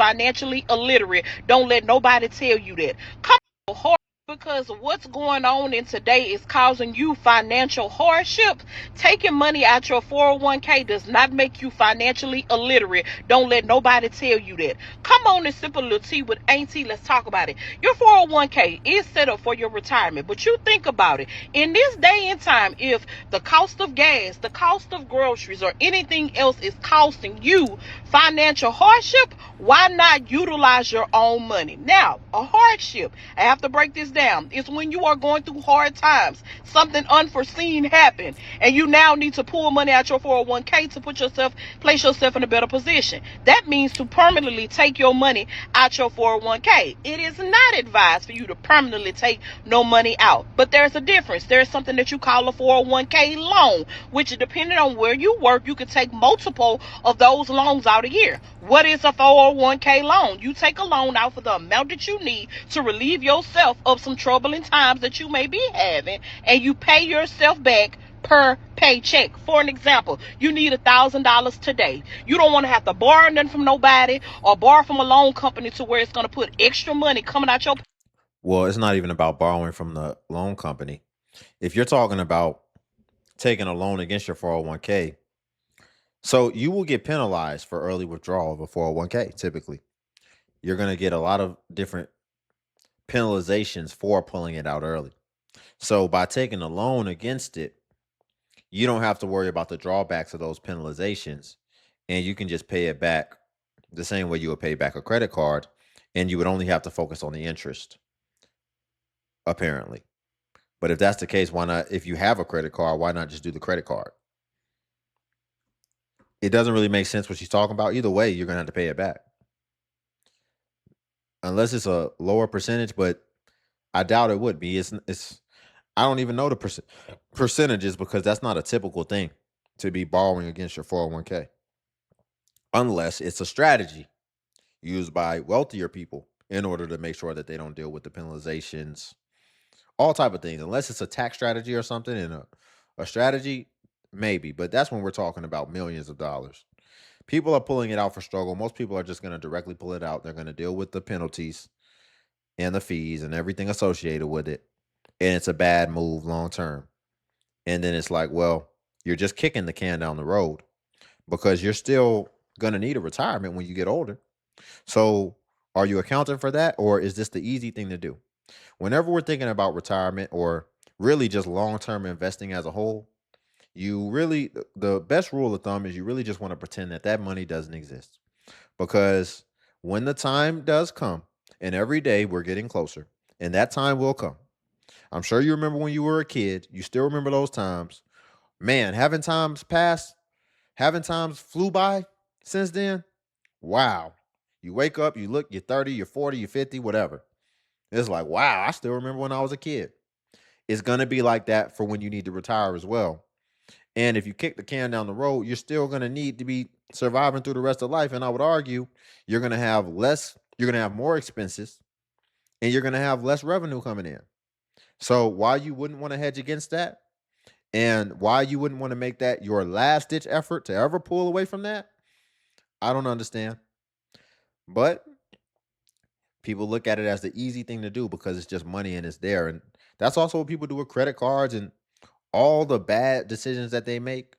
financially illiterate. Don't let nobody tell you that. Come on, hard, because what's going on in today is causing you financial hardship. Taking money out your 401k does not make you financially illiterate. Don't let nobody tell you that. Come on and sip a little tea with Auntie. Let's talk about it. Your 401k is set up for your retirement, but you think about it. In this day and time, if the cost of gas, the cost of groceries, or anything else is costing you financial hardship, why not utilize your own money? Now, a hardship, I have to break this down, is when you are going through hard times. Something unforeseen happened, and you now need to pull money out your 401k to place yourself in a better position. That means to permanently take your money out your 401k. It is not advised for you to permanently take no money out, but there's a difference. There's something that you call a 401k loan, which depending on where you work, you can take multiple of those loans out a year. What is a 401k loan? You take a loan out for the amount that you need to relieve yourself of some troubling times that you may be having, and you pay yourself back per paycheck. For an example, you need $1,000 today. You don't want to have to borrow nothing from nobody or borrow from a loan company to where it's going to put extra money coming out your. Well, it's not even about borrowing from the loan company. If you're talking about taking a loan against your 401k, so you will get penalized for early withdrawal of a 401k. Typically, you're going to get a lot of different penalizations for pulling it out early. So by taking a loan against it, you don't have to worry about the drawbacks of those penalizations, and you can just pay it back the same way you would pay back a credit card, and you would only have to focus on the interest, apparently. But if that's the case, why not? If you have a credit card, why not just do the credit card? It doesn't really make sense what she's talking about. Either way, you're going to have to pay it back. Unless it's a lower percentage, but I doubt it would be. It's I don't even know the percentages because that's not a typical thing to be borrowing against your 401k. Unless it's a strategy used by wealthier people in order to make sure that they don't deal with the penalizations, all type of things. Unless it's a tax strategy or something, and a strategy, maybe. But that's when we're talking about millions of dollars. People are pulling it out for struggle. Most people are just going to directly pull it out. They're going to deal with the penalties and the fees and everything associated with it. And it's a bad move long term. And then it's like, well, you're just kicking the can down the road because you're still going to need a retirement when you get older. So are you accounting for that, or is this the easy thing to do? Whenever we're thinking about retirement or really just long-term investing as a whole, the best rule of thumb is you really just want to pretend that that money doesn't exist. Because when the time does come, and every day we're getting closer, and that time will come. I'm sure you remember when you were a kid. You still remember those times. Man, haven't times passed? Haven't times flew by since then? Wow. You wake up, you look, you're 30, you're 40, you're 50, whatever. It's like, wow, I still remember when I was a kid. It's going to be like that for when you need to retire as well. And if you kick the can down the road, you're still going to need to be surviving through the rest of life. And I would argue you're going to have more expenses, and you're going to have less revenue coming in. So why you wouldn't want to hedge against that, and why you wouldn't want to make that your last ditch effort to ever pull away from that, I don't understand. But people look at it as the easy thing to do because it's just money and it's there. And that's also what people do with credit cards and all the bad decisions that they make.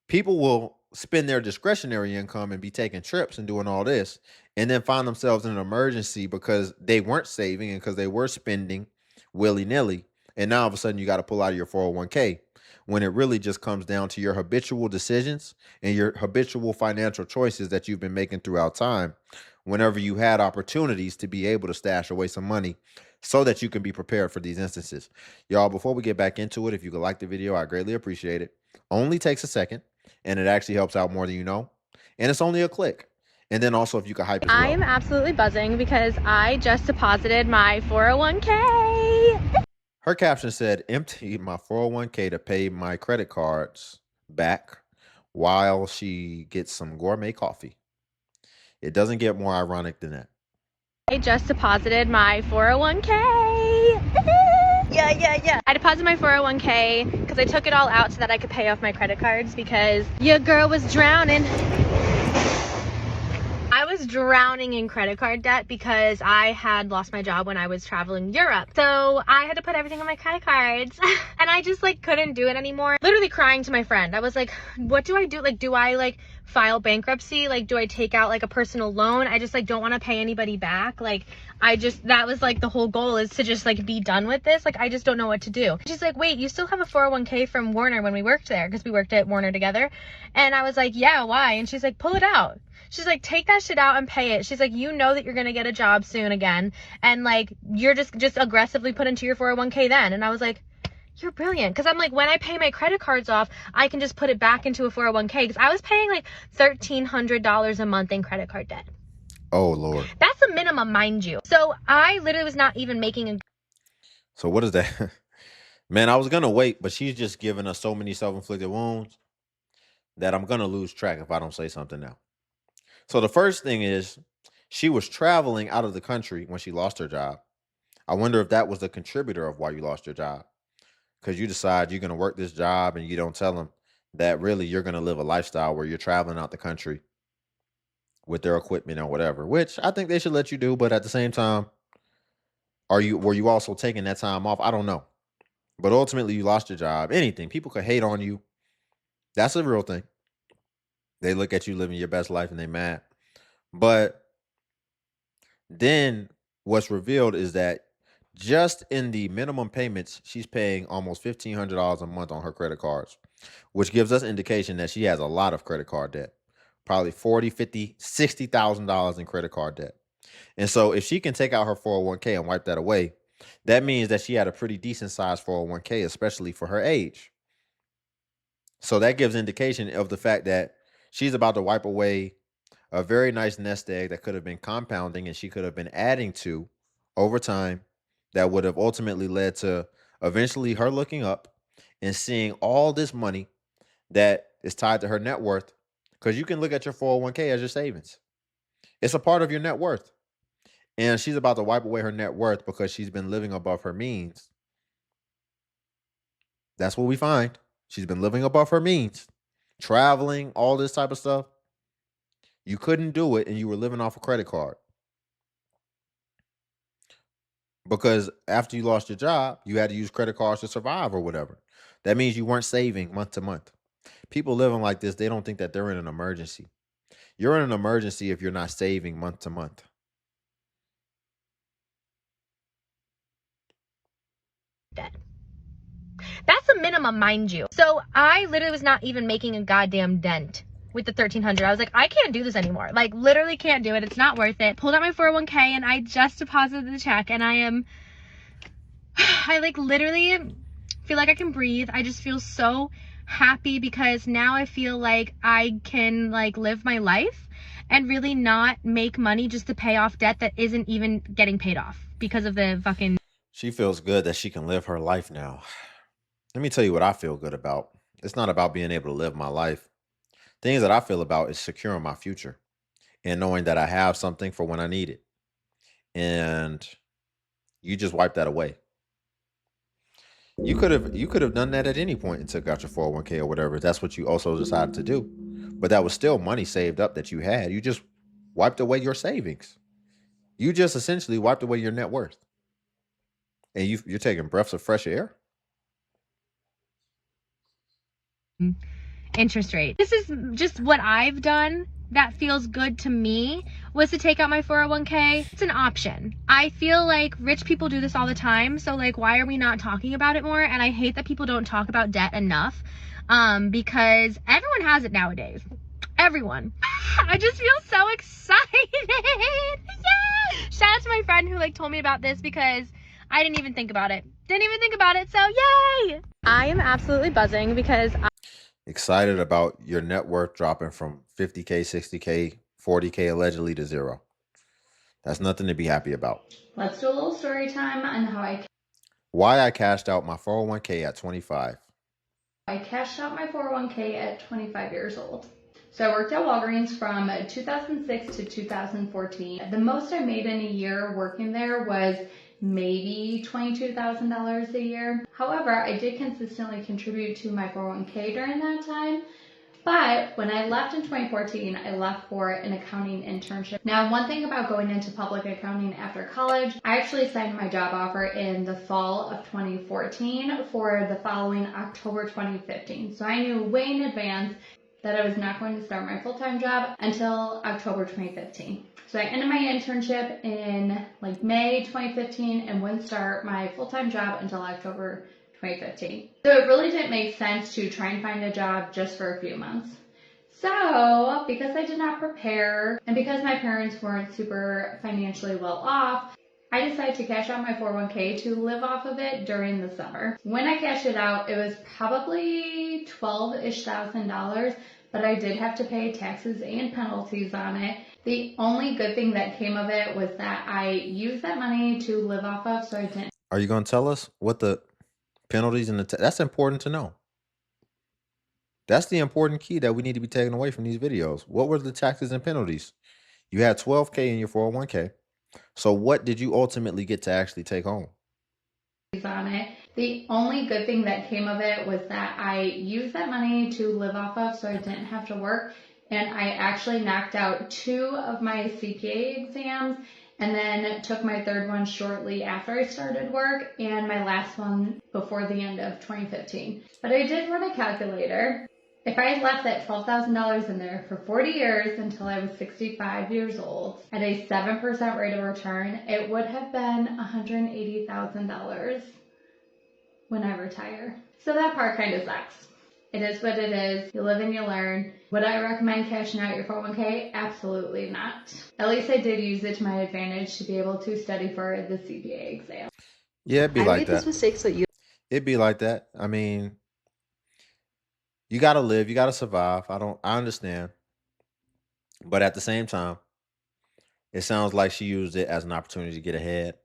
People will spend their discretionary income and be taking trips and doing all this, and then find themselves in an emergency because they weren't saving and because they were spending willy-nilly. And now all of a sudden you got to pull out of your 401k, when it really just comes down to your habitual decisions and your habitual financial choices that you've been making throughout time, whenever you had opportunities to be able to stash away some money so that you can be prepared for these instances. Y'all, before we get back into it, if you could like the video, I greatly appreciate it. Only takes a second, and it actually helps out more than you know. And it's only a click. And then also if you could hype as well. I am absolutely buzzing because I just deposited my 401k. Her caption said, emptied my 401k to pay my credit cards back while she gets some gourmet coffee. It doesn't get more ironic than that. I just deposited my 401k. Yeah. I deposited my 401k because I took it all out so that I could pay off my credit cards because your girl was drowning. I was was drowning in credit card debt because I had lost my job when I was traveling Europe. So I had to put everything on my credit cards and I just like couldn't do it anymore. Literally crying to my friend. I was like, what do I do? Like, do I like file bankruptcy? Like, do I take out like a personal loan? I just like don't want to pay anybody back. Like, that was like the whole goal, is to just like be done with this. Like, I just don't know what to do. She's like, wait, you still have a 401k from Warner when we worked there, because we worked at Warner together. And I was like, yeah, why? And she's like, pull it out. She's like, take that shit out and pay it. She's like, you know that you're gonna get a job soon again, and like you're just aggressively put into your 401k then. And I was like, you're brilliant. Because I'm like, when I pay my credit cards off, I can just put it back into a 401k, because I was paying like $1,300 a month in credit card debt. Oh Lord. That's the minimum, mind you. So I literally was not even making a... So what is that? Man, I was gonna wait, but she's just giving us so many self-inflicted wounds that I'm gonna lose track if I don't say something now. So the first thing is, she was traveling out of the country when she lost her job. I wonder if that was the contributor of why you lost your job. Because you decide you're gonna work this job and you don't tell them that really you're gonna live a lifestyle where you're traveling out the country with their equipment or whatever, which I think they should let you do. But at the same time, were you also taking that time off? I don't know. But ultimately you lost your job. Anything. People could hate on you. That's a real thing. They look at you living your best life and they mad. But then what's revealed is that just in the minimum payments, she's paying almost $1,500 a month on her credit cards, which gives us indication that she has a lot of credit card debt. Probably $40,000, $50,000, $60,000 in credit card debt. And so if she can take out her 401k and wipe that away, that means that she had a pretty decent sized 401k, especially for her age. So that gives indication of the fact that she's about to wipe away a very nice nest egg that could have been compounding and she could have been adding to over time, that would have ultimately led to eventually her looking up and seeing all this money that is tied to her net worth. Because you can look at your 401k as your savings. It's a part of your net worth. And she's about to wipe away her net worth because she's been living above her means. That's what we find. She's been living above her means, traveling, all this type of stuff. You couldn't do it and you were living off a credit card. Because after you lost your job, you had to use credit cards to survive or whatever. That means you weren't saving month to month. People living like this, they don't think that they're in an emergency. You're in an emergency if you're not saving month to month. debt. That's a minimum, mind you. So I literally was not even making a goddamn dent with the 1,300. I was like, I can't do this anymore. Like, literally can't do it. It's not worth it. Pulled out my 401k and I just deposited the check, and I like literally feel like I can breathe. I just feel so happy because now I feel like I can like live my life and really not make money just to pay off debt that isn't even getting paid off because of the fucking... She feels good that she can live her life now. Let me tell you what I feel good about. It's not about being able to live my life. Things that I feel about is securing my future and knowing that I have something for when I need it. And you just wipe that away. You could have done that at any point and took out your 401k or whatever. That's what you also decided to do. But that was still money saved up that you had. You just wiped away your savings. You just essentially wiped away your net worth. And you're taking breaths of fresh air. interest rate. This is just what I've done that feels good to me, was to take out my 401k. It's an option. I feel like rich people do this all the time, so like, why are we not talking about it more? And I hate that people don't talk about debt enough, because everyone has it nowadays. Everyone. I just feel so excited. Yay! Shout out to my friend who like told me about this, because I didn't even think about it. So yay! I am absolutely buzzing because Excited about your net worth dropping from 50K, 60K, 40K allegedly to zero. That's nothing to be happy about. Let's do a little story time on how Why I cashed out my 401k at 25. I cashed out my 401k at 25 years old. So I worked at Walgreens from 2006 to 2014. The most I made in a year working there was maybe $22,000 a year. However, I did consistently contribute to my 401k during that time. But when I left in 2014, I left for an accounting internship. Now, one thing about going into public accounting after college, I actually signed my job offer in the fall of 2014 for the following October 2015. So I knew way in advance that I was not going to start my full-time job until October 2015. So I ended my internship in like May 2015 and wouldn't start my full-time job until October 2015. So it really didn't make sense to try and find a job just for a few months. So because I did not prepare and because my parents weren't super financially well off, I decided to cash out my 401k to live off of it during the summer. When I cashed it out, it was probably $12,000-ish, but I did have to pay taxes and penalties on it. The only good thing that came of it was that I used that money to live off of, so I didn't. Are you going to tell us what the penalties and that's important to know. That's the important key that we need to be taking away from these videos. What were the taxes and penalties? You had $12,000 in your 401k. So what did you ultimately get to actually take home? On it. The only good thing that came of it was that I used that money to live off of, so I didn't have to work. And I actually knocked out 2 of my CPA exams and then took my 3rd one shortly after I started work and my last one before the end of 2015. But I did run a calculator. If I had left that $12,000 in there for 40 years until I was 65 years old at a 7% rate of return, it would have been $180,000 when I retire. So that part kind of sucks. It is what it is. You live and you learn. Would I recommend cashing out your 401k? Absolutely not. At least I did use it to my advantage to be able to study for the CPA exam. Yeah, it'd be like that. I made this mistake so you... It'd be like that. I mean, you got to live. You got to survive. I understand. But at the same time, it sounds like she used it as an opportunity to get ahead.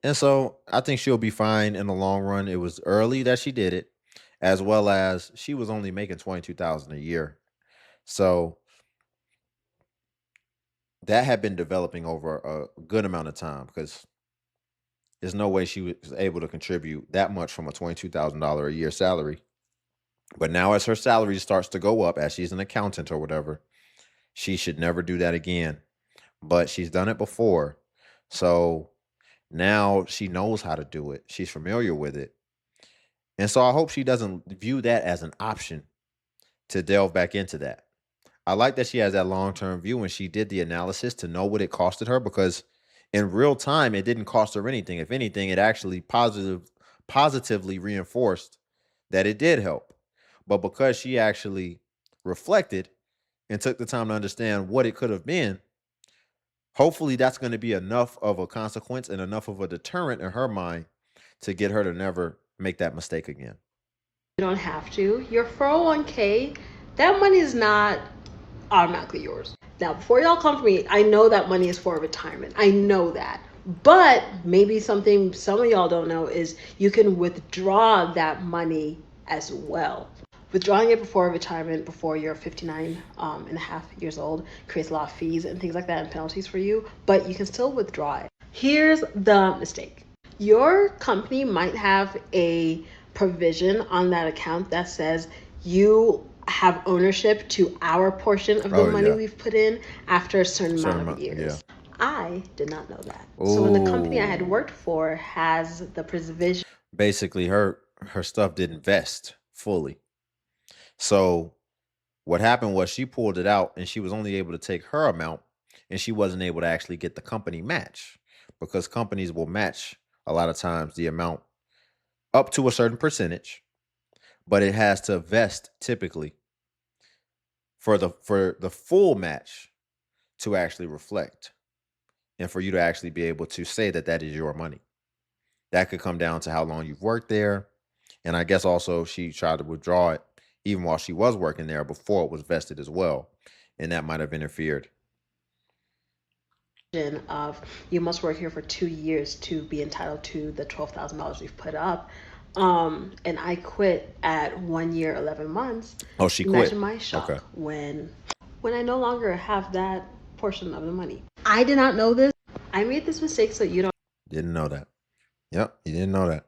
And so I think she'll be fine in the long run. It was early that she did it, as well as she was only making $22,000 a year. So that had been developing over a good amount of time because there's no way she was able to contribute that much from a $22,000 a year salary. But now as her salary starts to go up, as she's an accountant or whatever, she should never do that again. But she's done it before. So now she knows how to do it. She's familiar with it. And so I hope she doesn't view that as an option to delve back into that. I like that she has that long-term view and she did the analysis to know what it costed her, because in real time, it didn't cost her anything. If anything, it actually positively reinforced that it did help. But because she actually reflected and took the time to understand what it could have been, hopefully that's going to be enough of a consequence and enough of a deterrent in her mind to get her to never make that mistake again. You don't have to. Your 401k, that money is not automatically yours. Now, before y'all come for me, I know that money is for retirement. I know that. But maybe something some of y'all don't know is you can withdraw that money as well. Withdrawing it before retirement, before you're 59 and a half years old, creates a lot of fees and things like that and penalties for you, but you can still withdraw it. Here's the mistake. Your company might have a provision on that account that says you have ownership to our portion of the money we've put in after a certain amount of years. Yeah. I did not know that. Ooh. So when the company I had worked for has the provision. Basically, her stuff didn't vest fully. So what happened was she pulled it out and she was only able to take her amount and she wasn't able to actually get the company match, because companies will match a lot of times the amount up to a certain percentage, but it has to vest typically for the full match to actually reflect and for you to actually be able to say that that is your money. That could come down to how long you've worked there. And I guess also she tried to withdraw it even while she was working there before it was vested as well. And that might have interfered. Of you must work here for 2 years to be entitled to the $12,000 we've put up. And I quit at 1 year, 11 months. Oh, she quit. Imagine my shock when I no longer have that portion of the money. I did not know this. I made this mistake so you don't. Didn't know that. Yep, you didn't know that.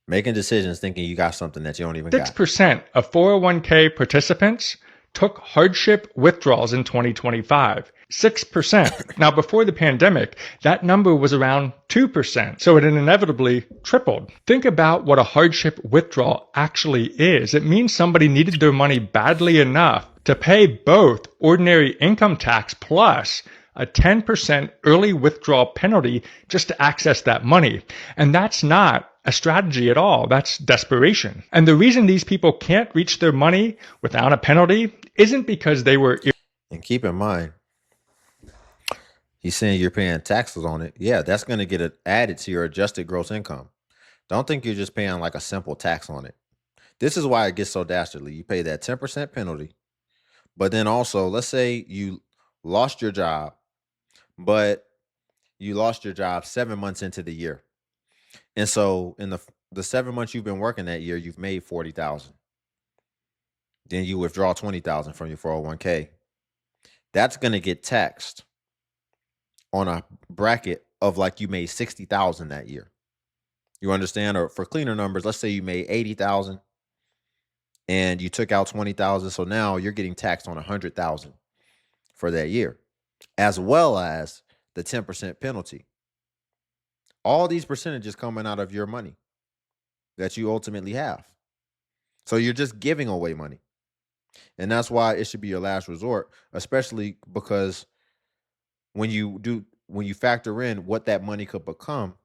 Making decisions thinking you got something that you don't even got. 6% of 401k participants took hardship withdrawals in 2025. 6%. Now, before the pandemic, that number was around 2%. So it inevitably tripled. Think about what a hardship withdrawal actually is. It means somebody needed their money badly enough to pay both ordinary income tax plus a 10% early withdrawal penalty just to access that money. And that's not a strategy at all. That's desperation. And the reason these people can't reach their money without a penalty isn't because they were... And keep in mind, he's saying you're paying taxes on it. Yeah, that's going to get added to your adjusted gross income. Don't think you're just paying like a simple tax on it. This is why it gets so dastardly. You pay that 10% penalty, but then also, let's say you lost your job, but you lost your job 7 months into the year. And so in the 7 months you've been working that year, you've made $40,000. Then you withdraw $20,000 from your 401k. That's going to get taxed on a bracket of like you made $60,000 that year. You understand? Or for cleaner numbers, let's say you made $80,000 and you took out $20,000. So now you're getting taxed on $100,000 for that year, as well as the 10% penalty. All these percentages coming out of your money that you ultimately have. So you're just giving away money. And that's why it should be your last resort, especially because when you factor in what that money could become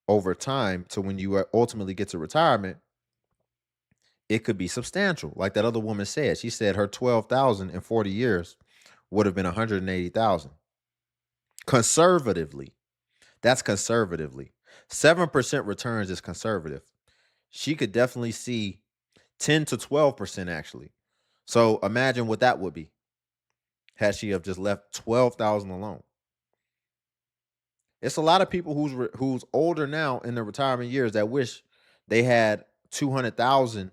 over time to when you ultimately get to retirement, it could be substantial. Like that other woman said, she said her $12,000 in 40 years would have been $180,000. Conservatively. That's conservatively. 7% returns is conservative. She could definitely see 10 to 12% actually. So imagine what that would be had she have just left $12,000 alone. It's a lot of people who's older now in their retirement years that wish they had $200,000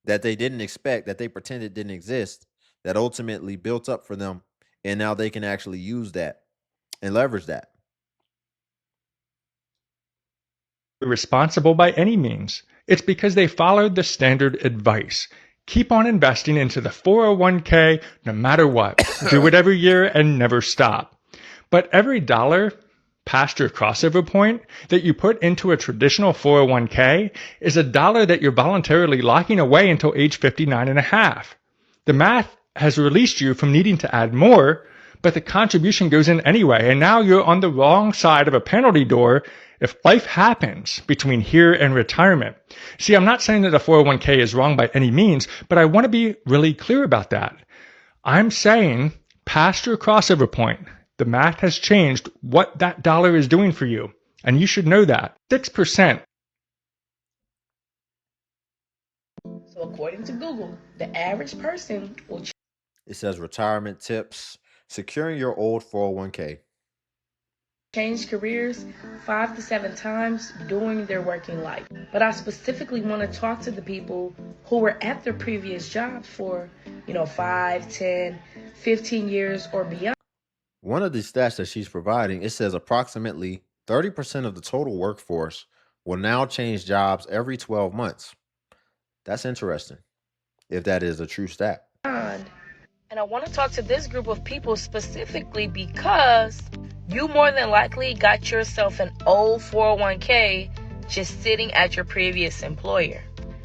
that they didn't expect, that they pretended didn't exist, that ultimately built up for them, and now they can actually use that and leverage that. Responsible by any means. It's because they followed the standard advice. Keep on investing into the 401k no matter what. Do it every year and never stop. But every dollar past your crossover point that you put into a traditional 401k is a dollar that you're voluntarily locking away until age 59 and a half. The math has released you from needing to add more, but the contribution goes in anyway, and now you're on the wrong side of a penalty door if life happens between here and retirement. See, I'm not saying that a 401k is wrong by any means, but I want to be really clear about that. I'm saying past your crossover point, the math has changed what that dollar is doing for you, and you should know that. 6%. So according to Google, the average person will It says retirement tips, securing your old 401k. change careers 5 to 7 times during their working life. But I specifically want to talk to the people who were at their previous jobs for, 5, 10, 15 years or beyond. One of the stats that she's providing, it says approximately 30% of the total workforce will now change jobs every 12 months. That's interesting, if that is a true stat. And I want to talk to this group of people specifically because you more than likely got yourself an old 401k just sitting at your previous employer.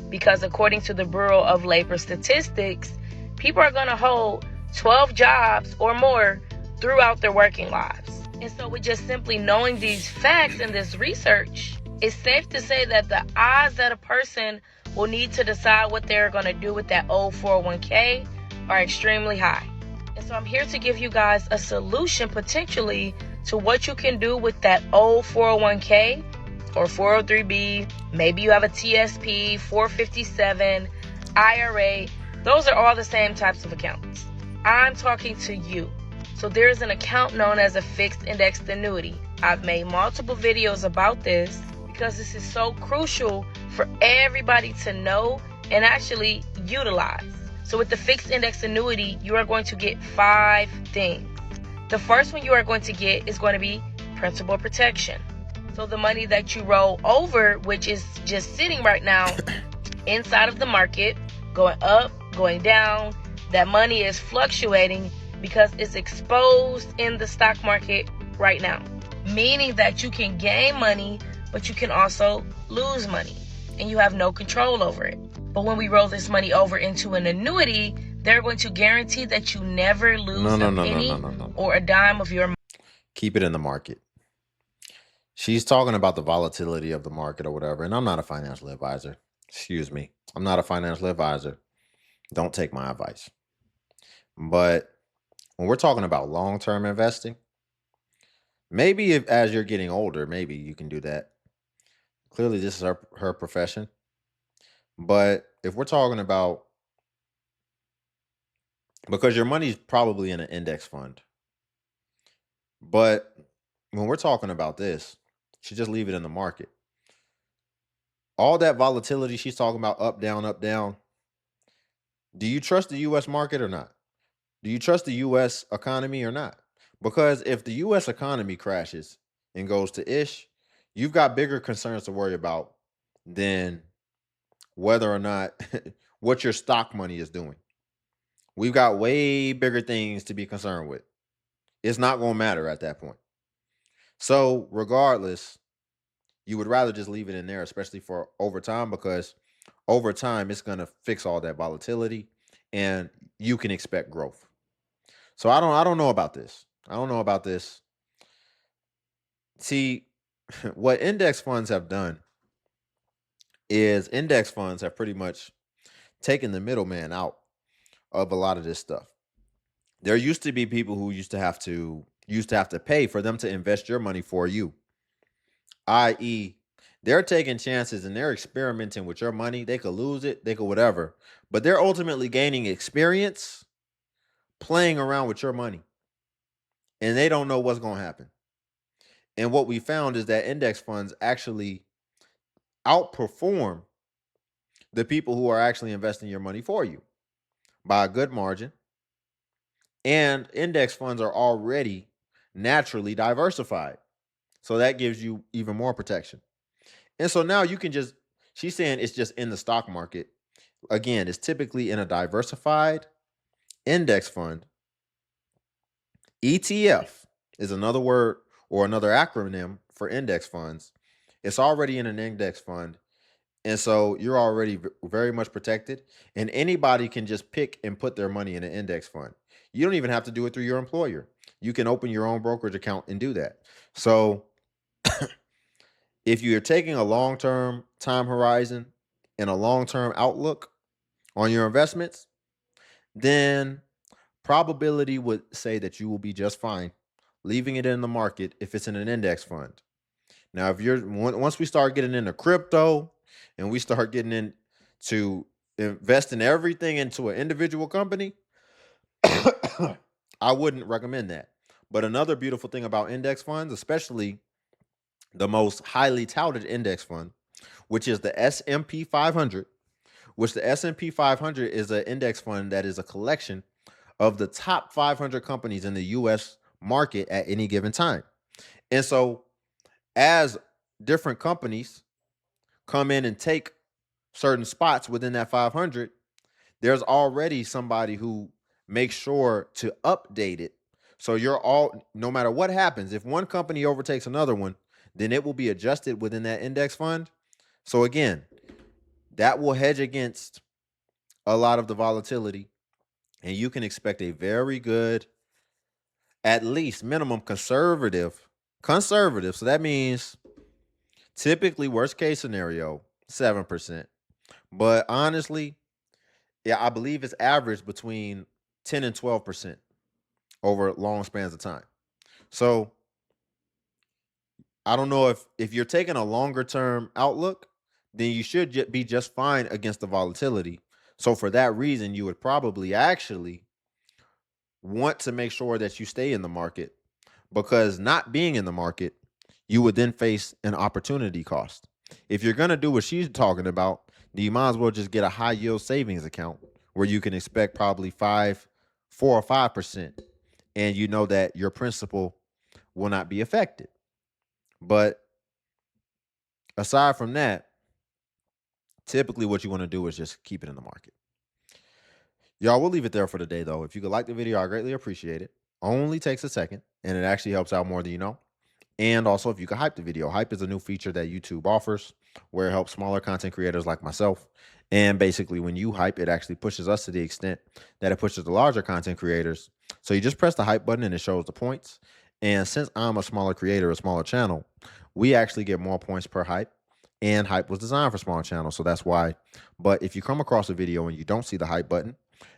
Because according to the Bureau of Labor Statistics, people are going to hold 12 jobs or more throughout their working lives. And so with just simply knowing these facts and this research, it's safe to say that the odds that a person will need to decide what they're going to do with that old 401k are extremely high. And so I'm here to give you guys a solution potentially to what you can do with that old 401k or 403b. Maybe you have a TSP, 457, IRA. Those are all the same types of accounts. I'm talking to you. So there's an account known as a fixed indexed annuity. I've made multiple videos about this because this is so crucial for everybody to know and actually utilize. So with the fixed index annuity, you are going to get 5 things. The first one you are going to get is going to be principal protection. So the money that you roll over, which is just sitting right now inside of the market, going up, going down, that money is fluctuating because it's exposed in the stock market right now. Meaning that you can gain money, but you can also lose money, and you have no control over it. But when we roll this money over into an annuity, they're going to guarantee that you never lose a penny or a dime of your money. Keep it in the market. She's talking about the volatility of the market or whatever, and I'm not a financial advisor. Excuse me. I'm not a financial advisor. Don't take my advice. But when we're talking about long-term investing, maybe if as you're getting older, maybe you can do that. Clearly, this is her profession. But if we're talking about, because your money's probably in an index fund, but when we're talking about this, you should just leave it in the market. All that volatility she's talking about, up, down, up, down. Do you trust the U.S. market or not? Do you trust the U.S. economy or not? Because if the U.S. economy crashes and goes to ish, you've got bigger concerns to worry about than whether or not what your stock money is doing. We've got way bigger things to be concerned with. It's not going to matter at that point. So regardless, you would rather just leave it in there, especially for over time, because over time it's going to fix all that volatility and you can expect growth. So I don't know about this. I don't know about this. See, what index funds have done is index funds have pretty much taken the middleman out of a lot of this stuff. There used to be people who used to have to pay for them to invest your money for you. I.e., they're taking chances and they're experimenting with your money. They could lose it, they could whatever, but they're ultimately gaining experience playing around with your money. And they don't know what's going to happen. And what we found is that index funds actually outperform the people who are actually investing your money for you by a good margin. And index funds are already naturally diversified. So that gives you even more protection. And so now you can just, she's saying it's just in the stock market. Again, it's typically in a diversified index fund. ETF is another word or another acronym for index funds. It's already in an index fund. And so you're already very much protected. And anybody can just pick and put their money in an index fund. You don't even have to do it through your employer. You can open your own brokerage account and do that. So if you're taking a long-term time horizon and a long-term outlook on your investments, then probability would say that you will be just fine leaving it in the market if it's in an index fund. Now, once we start getting into crypto and we start getting into investing everything into an individual company, I wouldn't recommend that. But another beautiful thing about index funds, especially the most highly touted index fund, which is the S&P 500, which the S&P 500 is an index fund that is a collection of the top 500 companies in the U.S. market at any given time. And so as different companies come in and take certain spots within that 500, there's already somebody who makes sure to update it. So no matter what happens, if one company overtakes another one, then it will be adjusted within that index fund. So again, that will hedge against a lot of the volatility. And you can expect a very good, at least minimum conservative. So that means typically worst case scenario, 7%. But honestly, yeah, I believe it's averaged between 10 and 12% over long spans of time. So I don't know if you're taking a longer term outlook, then you should be just fine against the volatility. So for that reason, you would probably actually want to make sure that you stay in the market, because not being in the market, you would then face an opportunity cost. If you're going to do what she's talking about, then you might as well just get a high yield savings account where you can expect probably 4 or 5%. And you know that your principal will not be affected. But aside from that, typically what you want to do is just keep it in the market. Y'all, we'll leave it there for today, though. If you could like the video, I greatly appreciate it. Only takes a second, and it actually helps out more than you know. And also, if you could hype the video. Hype is a new feature that YouTube offers where it helps smaller content creators like myself. And basically, when you hype, it actually pushes us to the extent that it pushes the larger content creators. So you just press the hype button and it shows the points. And since I'm a smaller creator, a smaller channel, we actually get more points per hype. And hype was designed for smaller channels, so that's why. But if you come across a video and you don't see the hype button,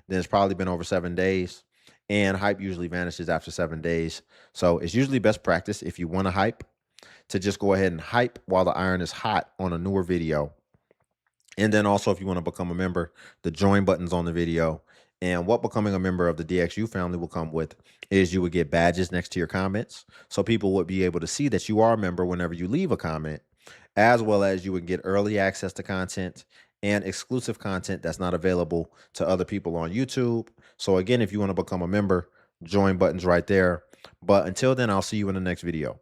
then it's probably been over 7 days. And hype usually vanishes after 7 days. So it's usually best practice if you want to hype to just go ahead and hype while the iron is hot on a newer video. And then also, if you want to become a member, the join button's on the video. And what becoming a member of the DXU family will come with is you would get badges next to your comments. So people would be able to see that you are a member whenever you leave a comment, as well as you would get early access to content and exclusive content that's not available to other people on YouTube. So again, if you want to become a member, join button's right there. But until then, I'll see you in the next video.